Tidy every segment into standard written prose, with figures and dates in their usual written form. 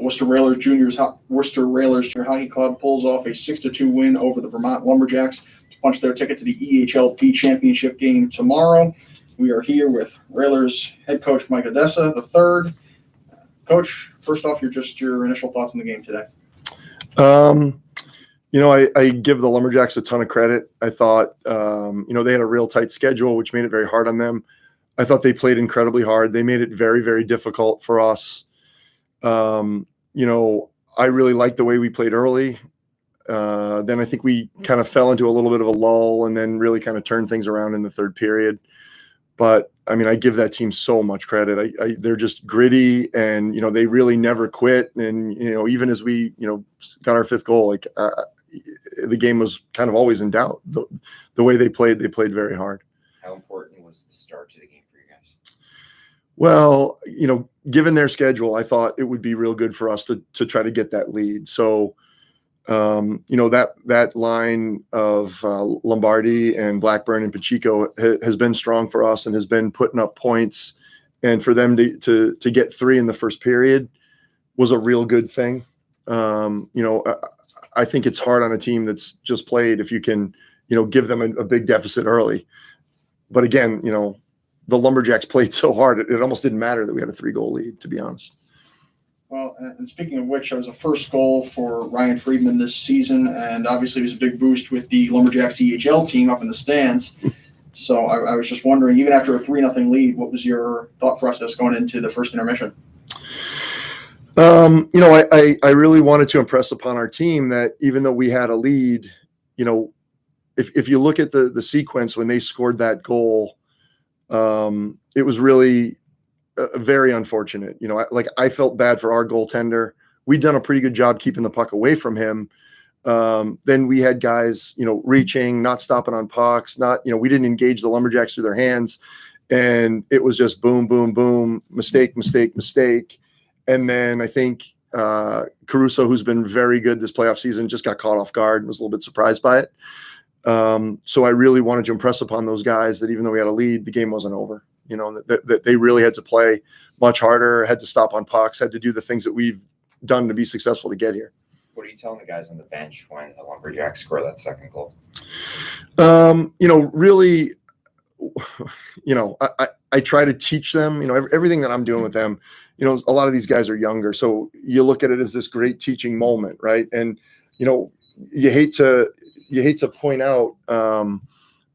Worcester Railers Junior Hockey Club pulls off a 6-2 win over the Vermont Lumberjacks to punch their ticket to the EHLP championship game tomorrow. We are here with Railers head coach Mike Odessa III. Coach, first off, your initial thoughts on the game today. I give the Lumberjacks a ton of credit. I thought, they had a real tight schedule, which made it very hard on them. I thought they played incredibly hard. They made it very, very difficult for us. I really liked the way we played early. Then I think we kind of fell into a little bit of a lull and then really kind of turned things around in the third period. But I give that team so much credit. They're just gritty and, they really never quit. And, even as we, got our fifth goal, the game was kind of always in doubt. The way they played very hard. How important was the start to the game for you guys? Well, given their schedule, I thought it would be real good for us to try to get that lead. So, that line of Lombardi and Blackburn and Pacheco has been strong for us and has been putting up points. And for them to get 3 in the first period was a real good thing. I think it's hard on a team that's just played if you can, give them a big deficit early. But again, the Lumberjacks played so hard, it almost didn't matter that we had a 3-goal lead, to be honest. Well, and speaking of which, it was a first goal for Ryan Friedman this season, and obviously it was a big boost with the Lumberjacks EHL team up in the stands. So I was just wondering, even after a 3-0 lead, what was your thought process going into the first intermission? I really wanted to impress upon our team that even though we had a lead, if you look at the sequence when they scored that goal, it was really very unfortunate. I felt bad for our goaltender. We'd done a pretty good job keeping the puck away from him. Then we had guys, reaching, not stopping on pucks, we didn't engage the Lumberjacks through their hands. And it was just boom, boom, boom, mistake. And then I think Caruso, who's been very good this playoff season, just got caught off guard and was a little bit surprised by it. So I really wanted to impress upon those guys that even though we had a lead, the game wasn't over. That they really had to play much harder, had to stop on pucks, had to do the things that we've done to be successful to get here. What are you telling the guys on the bench when the Lumberjacks score that second goal? Really, I try to teach them, everything that I'm doing with them. A lot of these guys are younger, so you look at it as this great teaching moment, right? And you hate to point out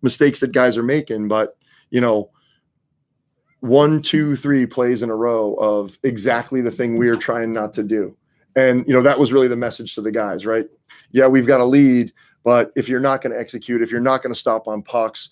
mistakes that guys are making, but 1, 2, 3 plays in a row of exactly the thing we are trying not to do. And that was really the message to the guys, right? Yeah, we've got a lead, but if you're not going to execute, if you're not going to stop on pucks,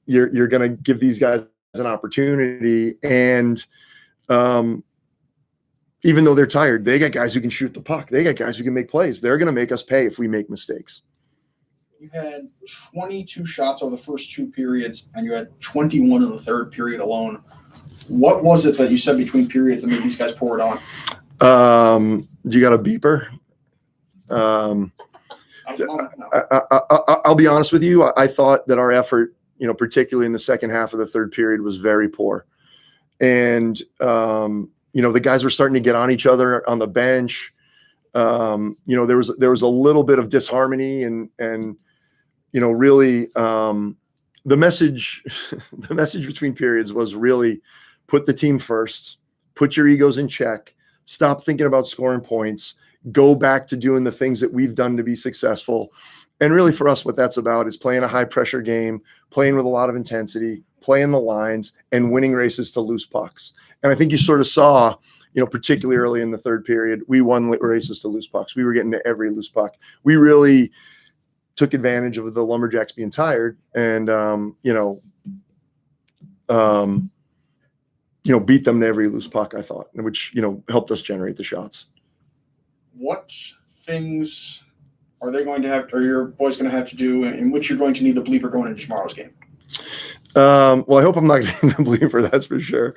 you're going to give these guys an opportunity. And even though they're tired, they got guys who can shoot the puck. They got guys who can make plays. They're going to make us pay if we make mistakes. You had 22 shots over the first 2 periods, and you had 21 in the third period alone. What was it that you said between periods that made these guys pour it on? Do you got a beeper? I'll be honest with you. I thought that our effort, particularly in the second half of the third period, was very poor. And, the guys were starting to get on each other on the bench. There was a little bit of disharmony and really the message between periods was really put the team first, put your egos in check, stop thinking about scoring points, go back to doing the things that we've done to be successful. And really for us, what that's about is playing a high pressure game, playing with a lot of intensity, playing the lines and winning races to loose pucks. And I think you sort of saw, particularly early in the third period, we won races to loose pucks. We were getting to every loose puck. We really took advantage of the Lumberjacks being tired and, beat them to every loose puck, I thought, which, helped us generate the shots. What things are they going to have, or your boys going to have to do, in which you're going to need the bleeper going into tomorrow's game? Well, I hope I'm not getting the bleeper, that's for sure.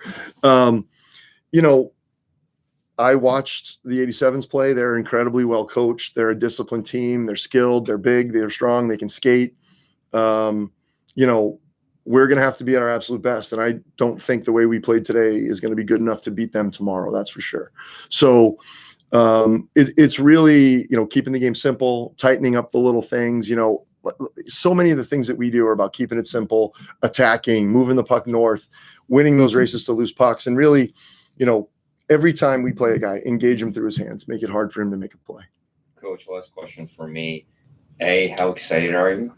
I watched the 87s play. They're incredibly well coached. They're a disciplined team. They're skilled. They're big. They're strong. They can skate. we're going to have to be at our absolute best. And I don't think the way we played today is going to be good enough to beat them tomorrow. That's for sure. So it's really, keeping the game simple, tightening up the little things, so many of the things that we do are about keeping it simple, attacking, moving the puck north, winning those races to lose pucks. And really, every time we play a guy, engage him through his hands, make it hard for him to make a play. Coach, last question for me. How excited are you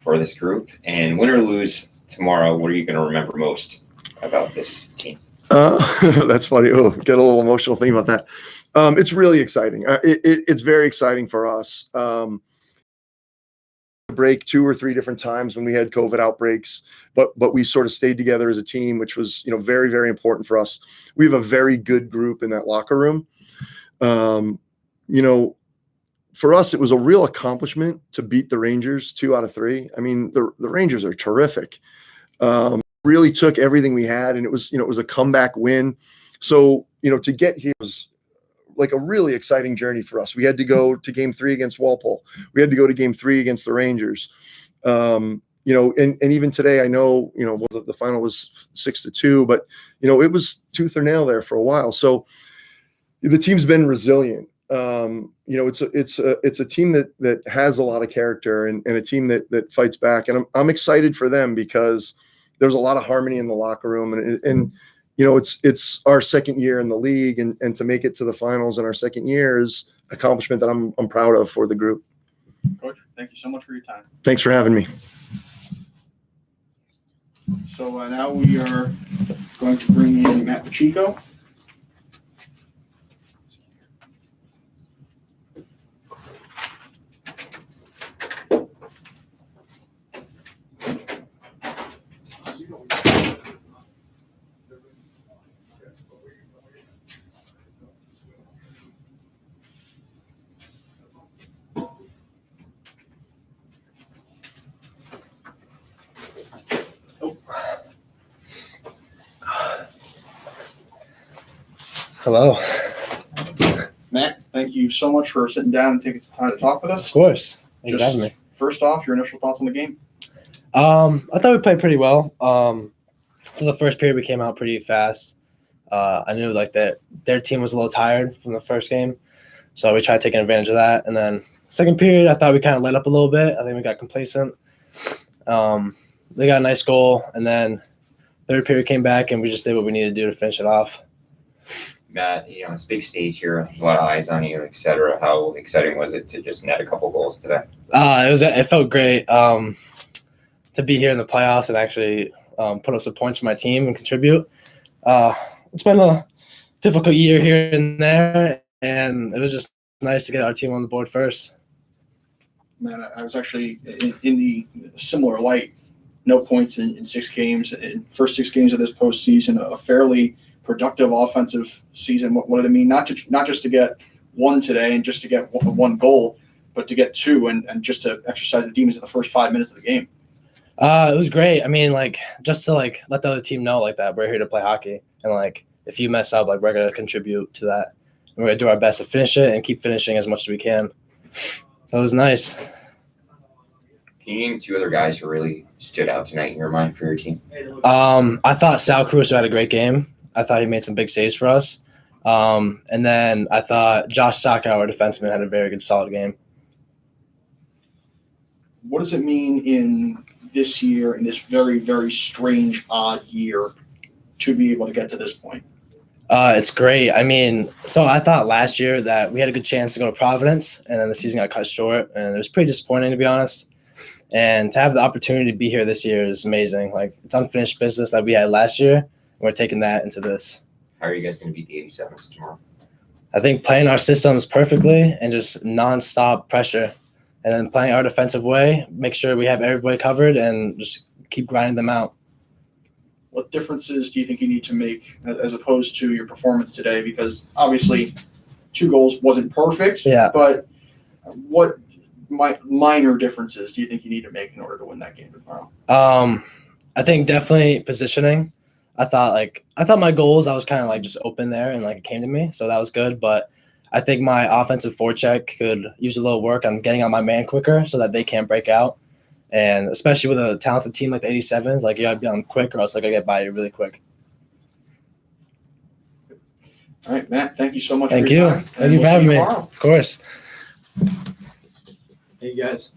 for this group? And win or lose tomorrow, what are you going to remember most about this team? That's funny. Oh, get a little emotional thinking about that. It's really exciting. It's very exciting for us. Break 2 or 3 different times when we had COVID outbreaks, but we sort of stayed together as a team, which was, very, very important for us. We have a very good group in that locker room. For us, it was a real accomplishment to beat the Rangers 2 out of 3. I mean, the Rangers are terrific. Really took everything we had, and it was a comeback win. So, to get here was like a really exciting journey for us. We had to go to game 3 against Walpole. We had to go to game 3 against the Rangers. And even today, I know, the final was 6-2, but, it was tooth or nail there for a while. So the team's been resilient. It's a team that has a lot of character and a team that fights back. And I'm excited for them because there's a lot of harmony in the locker room, and it's our second year in the league, and to make it to the finals in our second year is an accomplishment that I'm proud of for the group. Coach, thank you so much for your time. Thanks for having me. So now we are going to bring in Matt Pacheco. Hello. Matt, thank you so much for sitting down and taking some time to talk with us. Of course. Thank you for having me. First off, your initial thoughts on the game? I thought we played pretty well. For the first period, we came out pretty fast. I knew that their team was a little tired from the first game, so we tried taking advantage of that. And then second period, I thought we kind of let up a little bit. I think we got complacent. They got a nice goal, and then third period came back, and we just did what we needed to do to finish it off. Matt, it's a big stage here. There's a lot of eyes on you, etc. How exciting was it to just net a couple goals today? It felt great to be here in the playoffs and actually put up some points for my team and contribute. It's been a difficult year here and there, and it was just nice to get our team on the board first. Man, I was actually in the similar light. No points in 6 games. In first 6 games of this postseason, a fairly productive offensive season. What did it mean? Not just to get 1 today and just to get 1 goal, but to get 2 and just to exercise the demons in the first 5 minutes of the game. It was great. I mean, just to let the other team know that we're here to play hockey, and if you mess up, we're gonna contribute to that. And we're gonna do our best to finish it and keep finishing as much as we can. So it was nice. Can you name 2 other guys who really stood out tonight in your mind for your team? I thought Sal Caruso had a great game. I thought he made some big saves for us. And then I thought Josh Saka, our defenseman, had a very good, solid game. What does it mean in this year, in this very, very strange, odd year, to be able to get to this point? It's great. I mean, so I thought last year that we had a good chance to go to Providence, and then the season got cut short, and it was pretty disappointing, to be honest. And to have the opportunity to be here this year is amazing. It's unfinished business that we had last year, and we're taking that into this. How are you guys going to beat the 87s tomorrow? I think playing our systems perfectly and just nonstop pressure, and then playing our defensive way, make sure we have everybody covered, and just keep grinding them out. What differences do you think you need to make as opposed to your performance today? Because obviously 2 goals wasn't perfect, yeah. But what minor differences do you think you need to make in order to win that game tomorrow? I think definitely positioning. I thought my goals, I was kind of just open there and it came to me. So that was good. But I think my offensive forecheck could use a little work on getting on my man quicker so that they can't break out. And especially with a talented team like the 87s, like you gotta be on quick or else like I get by you really quick. All right, Matt, thank you so much Thank for your you. time. Thank you for having me. Tomorrow. Of course. Hey guys.